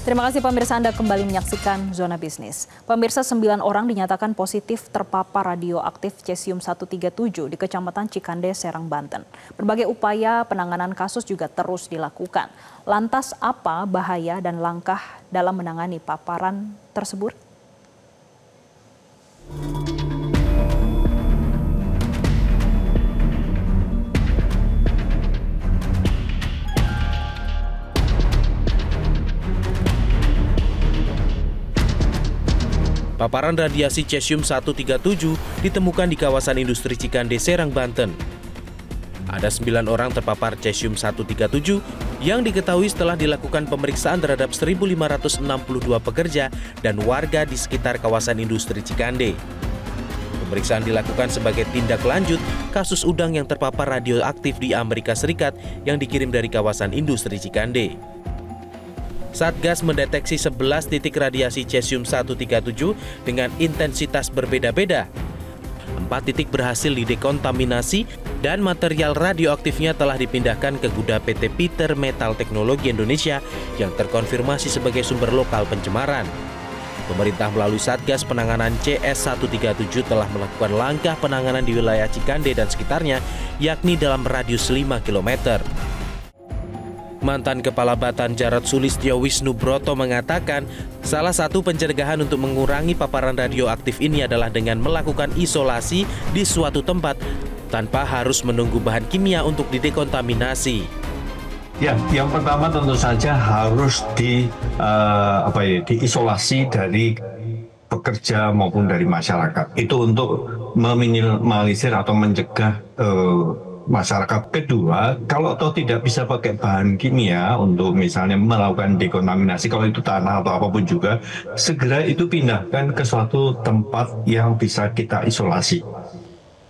Terima kasih pemirsa, Anda kembali menyaksikan Zona Bisnis. Pemirsa, 9 orang dinyatakan positif terpapar radioaktif cesium-137 di Kecamatan Cikande, Serang, Banten. Berbagai upaya penanganan kasus juga terus dilakukan. Lantas apa bahaya dan langkah dalam menangani paparan tersebut? Paparan radiasi cesium-137 ditemukan di kawasan industri Cikande, Serang, Banten. Ada 9 orang terpapar cesium-137 yang diketahui setelah dilakukan pemeriksaan terhadap 1.562 pekerja dan warga di sekitar kawasan industri Cikande. Pemeriksaan dilakukan sebagai tindak lanjut kasus udang yang terpapar radioaktif di Amerika Serikat yang dikirim dari kawasan industri Cikande. Satgas mendeteksi 11 titik radiasi cesium-137 dengan intensitas berbeda-beda. 4 titik berhasil didekontaminasi dan material radioaktifnya telah dipindahkan ke gudang PT Peter Metal Teknologi Indonesia yang terkonfirmasi sebagai sumber lokal pencemaran. Pemerintah melalui Satgas Penanganan CS137 telah melakukan langkah penanganan di wilayah Cikande dan sekitarnya, yakni dalam radius 5 km. Mantan Kepala Batan Jarod Sulistyo Wisnubroto mengatakan salah satu pencegahan untuk mengurangi paparan radioaktif ini adalah dengan melakukan isolasi di suatu tempat tanpa harus menunggu bahan kimia untuk didekontaminasi. Ya, yang pertama tentu saja harus diisolasi dari pekerja maupun dari masyarakat. Itu untuk meminimalisir atau mencegah masyarakat. Kedua, kalau tidak bisa pakai bahan kimia untuk misalnya melakukan dekontaminasi, kalau itu tanah atau apapun juga, segera itu pindahkan ke suatu tempat yang bisa kita isolasi.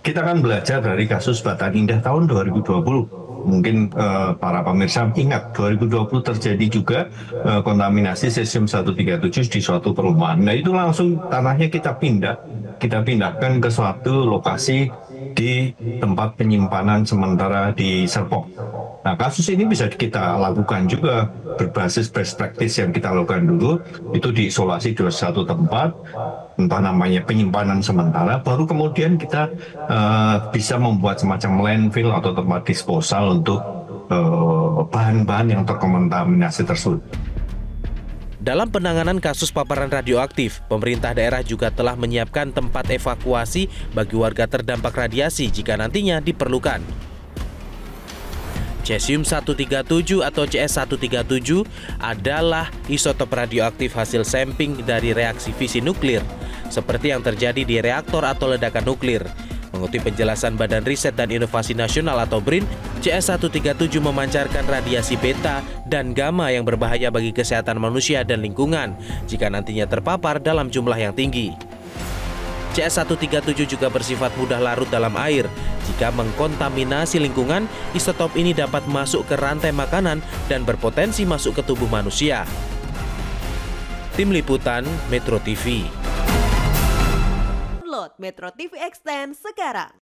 Kita akan belajar dari kasus Batan Indah tahun 2020. Mungkin para pemirsa ingat 2020 terjadi juga kontaminasi cesium-137 di suatu perumahan. Nah, itu langsung tanahnya kita pindahkan ke suatu lokasi di tempat penyimpanan sementara di Serpong. Nah, kasus ini bisa kita lakukan juga berbasis best practice yang kita lakukan dulu, itu diisolasi di satu tempat, entah namanya penyimpanan sementara, baru kemudian kita bisa membuat semacam landfill atau tempat disposal untuk bahan-bahan yang terkontaminasi tersebut. Dalam penanganan kasus paparan radioaktif, pemerintah daerah juga telah menyiapkan tempat evakuasi bagi warga terdampak radiasi jika nantinya diperlukan. Cesium-137 atau CS137 adalah isotop radioaktif hasil sampling dari reaksi fisi nuklir, seperti yang terjadi di reaktor atau ledakan nuklir. Mengutip penjelasan Badan Riset dan Inovasi Nasional atau BRIN, CS137 memancarkan radiasi beta dan gamma yang berbahaya bagi kesehatan manusia dan lingkungan jika nantinya terpapar dalam jumlah yang tinggi. CS137 juga bersifat mudah larut dalam air. Jika mengkontaminasi lingkungan, isotop ini dapat masuk ke rantai makanan dan berpotensi masuk ke tubuh manusia. Tim Liputan Metro TV. Download Metro TV Extend sekarang.